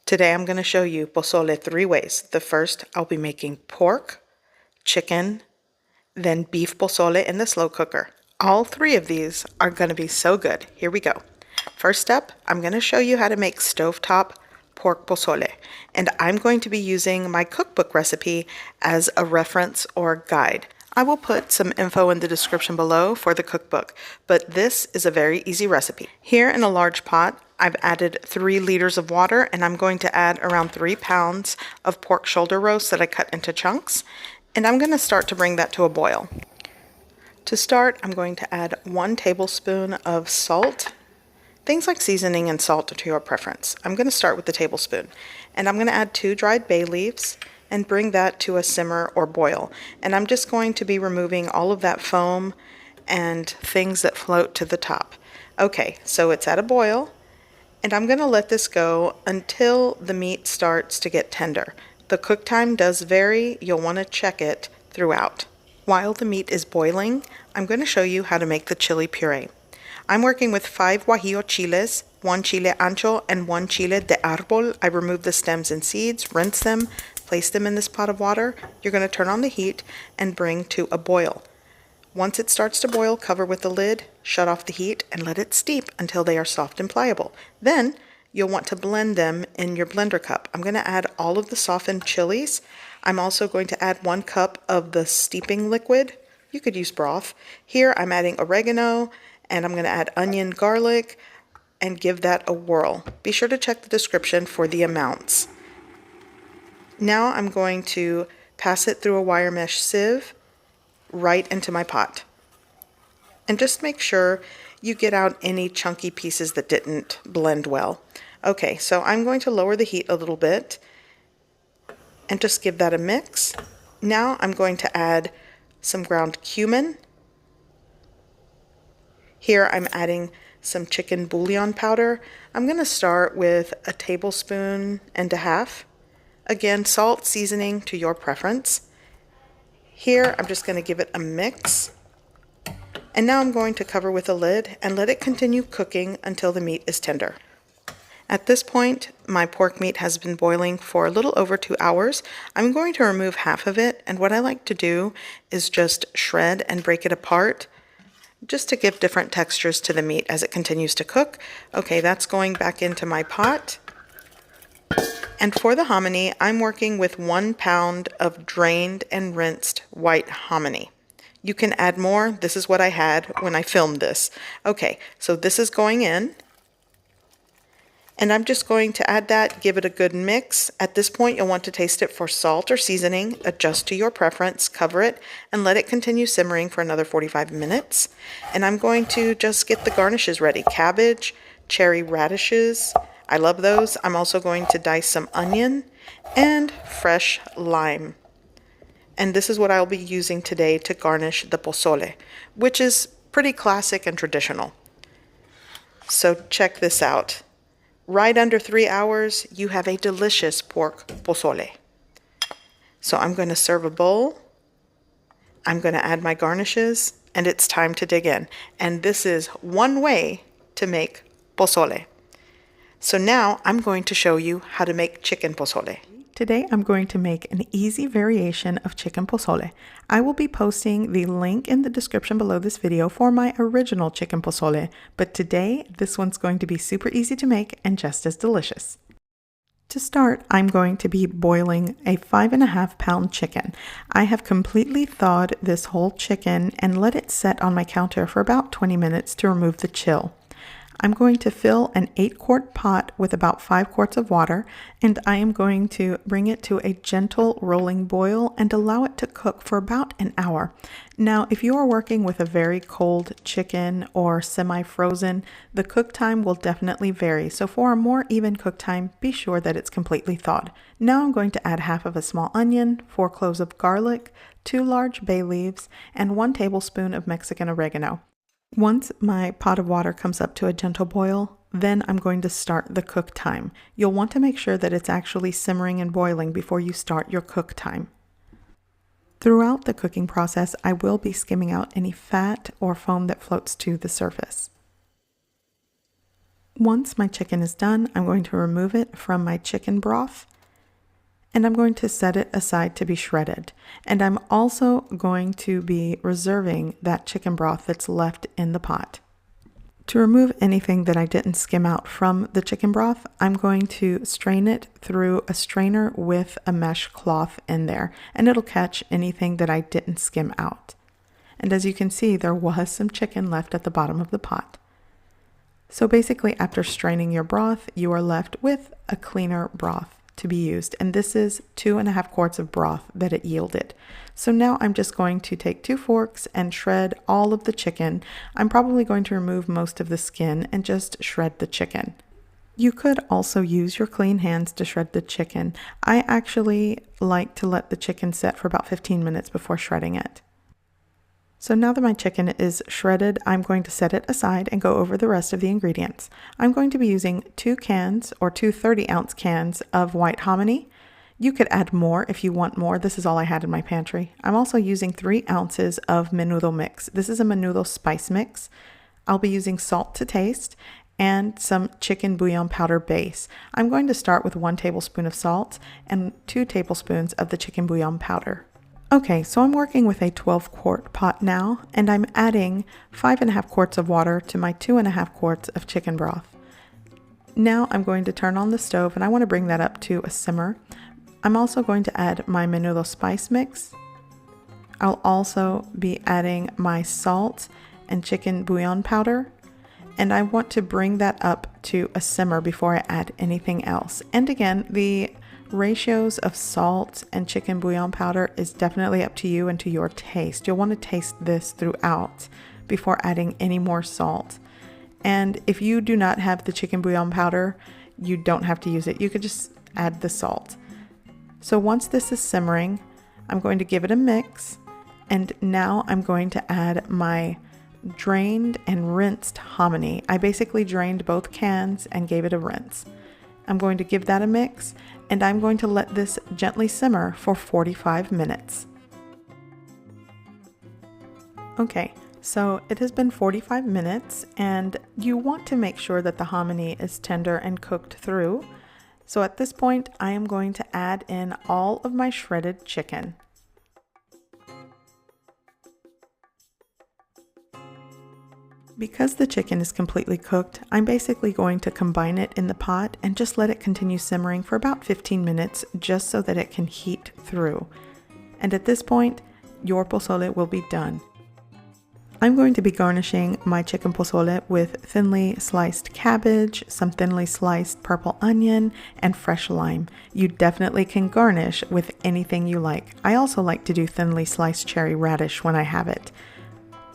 Today I'm going to show you pozole 3 ways. The first, I'll be making pork, chicken, then beef pozole in the slow cooker. All 3 of these are going to be so good. Here we go. First up, I'm going to show you how to make stovetop pork pozole, and I'm going to be using my cookbook recipe as a reference or guide. I will put some info in the description below for the cookbook, but this is a very easy recipe. Here in a large pot, I've added 3 liters of water, and I'm going to add around 3 pounds of pork shoulder roast that I cut into chunks, and I'm going to start to bring that to a boil. To start, I'm going to add 1 tablespoon of salt. Things like seasoning and salt are to your preference. I'm going to start with the tablespoon, and I'm going to add 2 dried bay leaves and bring that to a simmer or boil. And I'm just going to be removing all of that foam and things that float to the top. Okay, so it's at a boil, and I'm going to let this go until the meat starts to get tender. The cook time does vary. You'll want to check it throughout. While the meat is boiling, I'm going to show you how to make the chili puree. I'm working with 5 guajillo chiles, 1 chile ancho, and 1 chile de árbol. I remove the stems and seeds, rinse them, place them in this pot of water. You're going to turn on the heat and bring to a boil. Once it starts to boil, cover with the lid, shut off the heat, and let it steep until they are soft and pliable. Then you'll want to blend them in your blender cup. I'm going to add all of the softened chilies. I'm also going to add 1 cup of the steeping liquid. You could use broth. Here I'm adding oregano, and I'm going to add onion, garlic, and give that a whirl. Be sure to check the description for the amounts. Now I'm going to pass it through a wire mesh sieve right into my pot. And just make sure you get out any chunky pieces that didn't blend well. Okay, so I'm going to lower the heat a little bit and just give that a mix. Now I'm going to add some ground cumin. Here I'm adding some chicken bouillon powder. I'm going to start with a tablespoon and a half. Again, salt, seasoning to your preference. Here I'm just going to give it a mix. And now I'm going to cover with a lid and let it continue cooking until the meat is tender. At this point, my pork meat has been boiling for a little over 2 hours. I'm going to remove half of it, and what I like to do is just shred and break it apart, just to give different textures to the meat as it continues to cook. Okay, that's going back into my pot. And for the hominy, I'm working with 1 pound of drained and rinsed white hominy. You can add more. This is what I had when I filmed this. Okay, so this is going in. And I'm just going to add that, give it a good mix. At this point, you'll want to taste it for salt or seasoning. Adjust to your preference, cover it, and let it continue simmering for another 45 minutes. And I'm going to just get the garnishes ready. Cabbage, cherry radishes, I love those. I'm also going to dice some onion and fresh lime. And this is what I'll be using today to garnish the pozole, which is pretty classic and traditional. So check this out. Right under 3 hours, you have a delicious pork pozole. So I'm going to serve a bowl. I'm going to add my garnishes, and it's time to dig in. And this is one way to make pozole. So now I'm going to show you how to make chicken pozole. Today I'm going to make an easy variation of chicken pozole. I will be posting the link in the description below this video for my original chicken pozole, but today this one's going to be super easy to make and just as delicious. To start, I'm going to be boiling a 5.5 pound chicken. I have completely thawed this whole chicken and let it set on my counter for about 20 minutes to remove the chill. I'm going to fill an 8-quart pot with about 5 quarts of water, and I am going to bring it to a gentle rolling boil and allow it to cook for about an hour. Now, if you are working with a very cold chicken or semi-frozen, the cook time will definitely vary. So for a more even cook time, be sure that it's completely thawed. Now I'm going to add half of a small onion, 4 cloves of garlic, 2 large bay leaves, and 1 tablespoon of Mexican oregano. Once my pot of water comes up to a gentle boil, then I'm going to start the cook time. You'll want to make sure that it's actually simmering and boiling before you start your cook time. Throughout the cooking process, I will be skimming out any fat or foam that floats to the surface. Once my chicken is done, I'm going to remove it from my chicken broth and I'm going to set it aside to be shredded. And I'm also going to be reserving that chicken broth that's left in the pot. To remove anything that I didn't skim out from the chicken broth, I'm going to strain it through a strainer with a mesh cloth in there, and it'll catch anything that I didn't skim out. And as you can see, there was some chicken left at the bottom of the pot. So basically, after straining your broth, you are left with a cleaner broth to be used. And this is 2.5 quarts of broth that it yielded. So now I'm just going to take 2 forks and shred all of the chicken. I'm probably going to remove most of the skin and just shred the chicken. You could also use your clean hands to shred the chicken. I actually like to let the chicken set for about 15 minutes before shredding it. So now that my chicken is shredded, I'm going to set it aside and go over the rest of the ingredients. I'm going to be using 2 cans or 2 30-ounce cans of white hominy. You could add more if you want more. This is all I had in my pantry. I'm also using 3 ounces of menudo mix. This is a menudo spice mix. I'll be using salt to taste and some chicken bouillon powder base. I'm going to start with 1 tablespoon of salt and 2 tablespoons of the chicken bouillon powder. Okay, so I'm working with a 12-quart pot now, and I'm adding 5.5 quarts of water to my 2.5 quarts of chicken broth. Now I'm going to turn on the stove, and I want to bring that up to a simmer. I'm also going to add my menudo spice mix. I'll also be adding my salt and chicken bouillon powder, and I want to bring that up to a simmer before I add anything else. And again, the ratios of salt and chicken bouillon powder is definitely up to you and to your taste. You'll want to taste this throughout before adding any more salt. And if you do not have the chicken bouillon powder, you don't have to use it. You could just add the salt. So once this is simmering, I'm going to give it a mix. And now I'm going to add my drained and rinsed hominy. I basically drained both cans and gave it a rinse. I'm going to give that a mix, and I'm going to let this gently simmer for 45 minutes. Okay, so it has been 45 minutes, and you want to make sure that the hominy is tender and cooked through. So at this point, I am going to add in all of my shredded chicken. Because the chicken is completely cooked, I'm basically going to combine it in the pot and just let it continue simmering for about 15 minutes just so that it can heat through. And at this point, your pozole will be done. I'm going to be garnishing my chicken pozole with thinly sliced cabbage, some thinly sliced purple onion, and fresh lime. You definitely can garnish with anything you like. I also like to do thinly sliced cherry radish when I have it.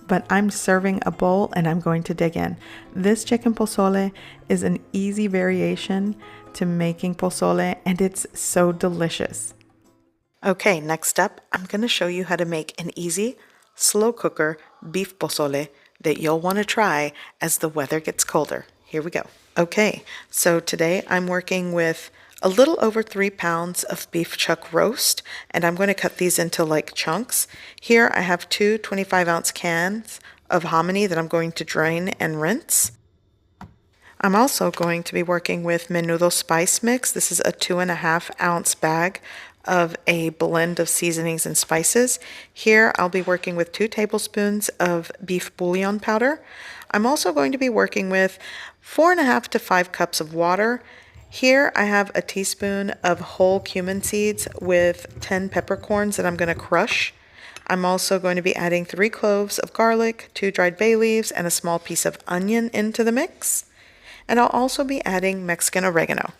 But I'm serving a bowl and I'm going to dig in. This chicken pozole is an easy variation to making pozole, and it's so delicious. Okay, next up, I'm going to show you how to make an easy, slow cooker beef pozole that you'll want to try as the weather gets colder. Here we go. Okay, so today I'm working with a little over 3 pounds of beef chuck roast, and I'm going to cut these into like chunks. Here I have 2 25-ounce cans of hominy that I'm going to drain and rinse. I'm also going to be working with menudo spice mix. This is a 2.5-ounce bag of a blend of seasonings and spices. Here I'll be working with 2 tablespoons of beef bouillon powder. I'm also going to be working with 4.5 to 5 cups of water. Here I have a teaspoon of whole cumin seeds with 10 peppercorns that I'm going to crush. I'm also going to be adding 3 cloves of garlic, 2 dried bay leaves, and a small piece of onion into the mix. And I'll also be adding Mexican oregano.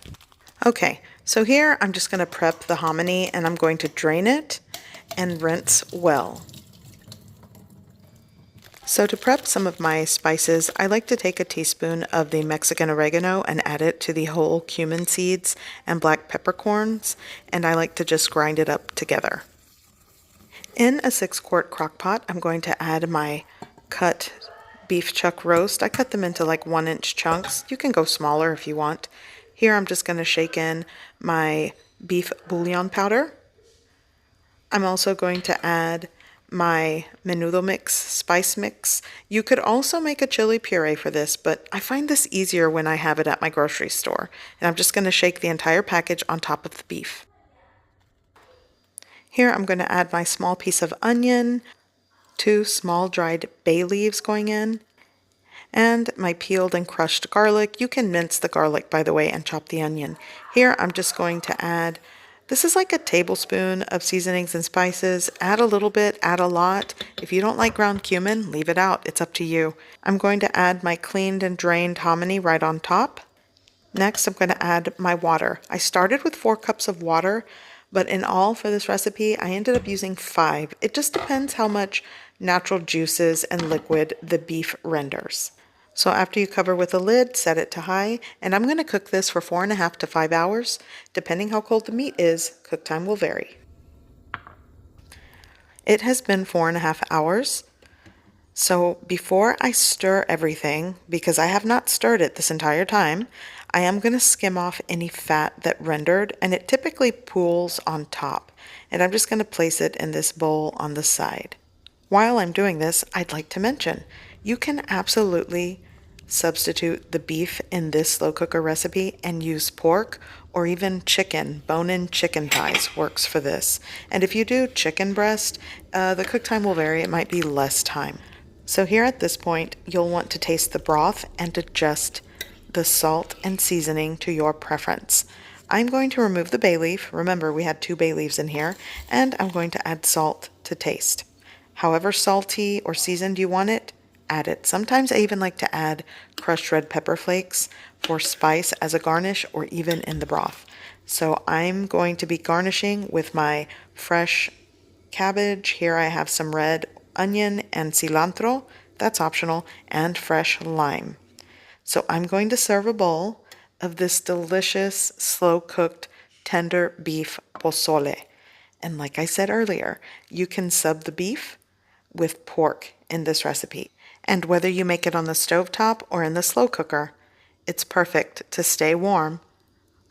Okay, so here I'm just going to prep the hominy and I'm going to drain it and rinse well. So to prep some of my spices, I like to take a teaspoon of the Mexican oregano and add it to the whole cumin seeds and black peppercorns, and I like to just grind it up together. In a 6-quart crock pot, I'm going to add my cut beef chuck roast. I cut them into like 1-inch chunks. You can go smaller if you want. Here I'm just going to shake in my beef bouillon powder. I'm also going to add my menudo mix, spice mix. You could also make a chili puree for this, but I find this easier when I have it at my grocery store. And I'm just going to shake the entire package on top of the beef. Here I'm going to add my small piece of onion, 2 small dried bay leaves going in, and my peeled and crushed garlic. You can mince the garlic, by the way, and chop the onion. Here I'm just going to add, this is like a tablespoon of seasonings and spices. Add a little bit, add a lot. If you don't like ground cumin, leave it out. It's up to you. I'm going to add my cleaned and drained hominy right on top. Next, I'm going to add my water. I started with 4 cups of water, but in all for this recipe, I ended up using 5. It just depends how much natural juices and liquid the beef renders. So after you cover with a lid, set it to high, and I'm going to cook this for 4.5 to 5 hours. Depending how cold the meat is, cook time will vary. It has been 4.5 hours. So before I stir everything, because I have not stirred it this entire time, I am going to skim off any fat that rendered, and it typically pools on top. And I'm just going to place it in this bowl on the side. While I'm doing this, I'd like to mention, you can absolutely substitute the beef in this slow cooker recipe and use pork or even chicken. Bone-in chicken thighs works for this. And if you do chicken breast, the cook time will vary. It might be less time. So here at this point, you'll want to taste the broth and adjust the salt and seasoning to your preference. I'm going to remove the bay leaf. Remember, we had 2 bay leaves in here. And I'm going to add salt to taste. However salty or seasoned you want it, add it. Sometimes I even like to add crushed red pepper flakes for spice as a garnish or even in the broth. So I'm going to be garnishing with my fresh cabbage. Here I have some red onion and cilantro, that's optional, and fresh lime. So I'm going to serve a bowl of this delicious slow-cooked tender beef pozole. And like I said earlier, you can sub the beef with pork in this recipe. And whether you make it on the stovetop or in the slow cooker, it's perfect to stay warm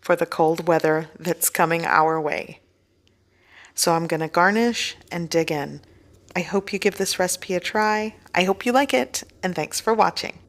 for the cold weather that's coming our way. So I'm going to garnish and dig in. I hope you give this recipe a try. I hope you like it, and thanks for watching.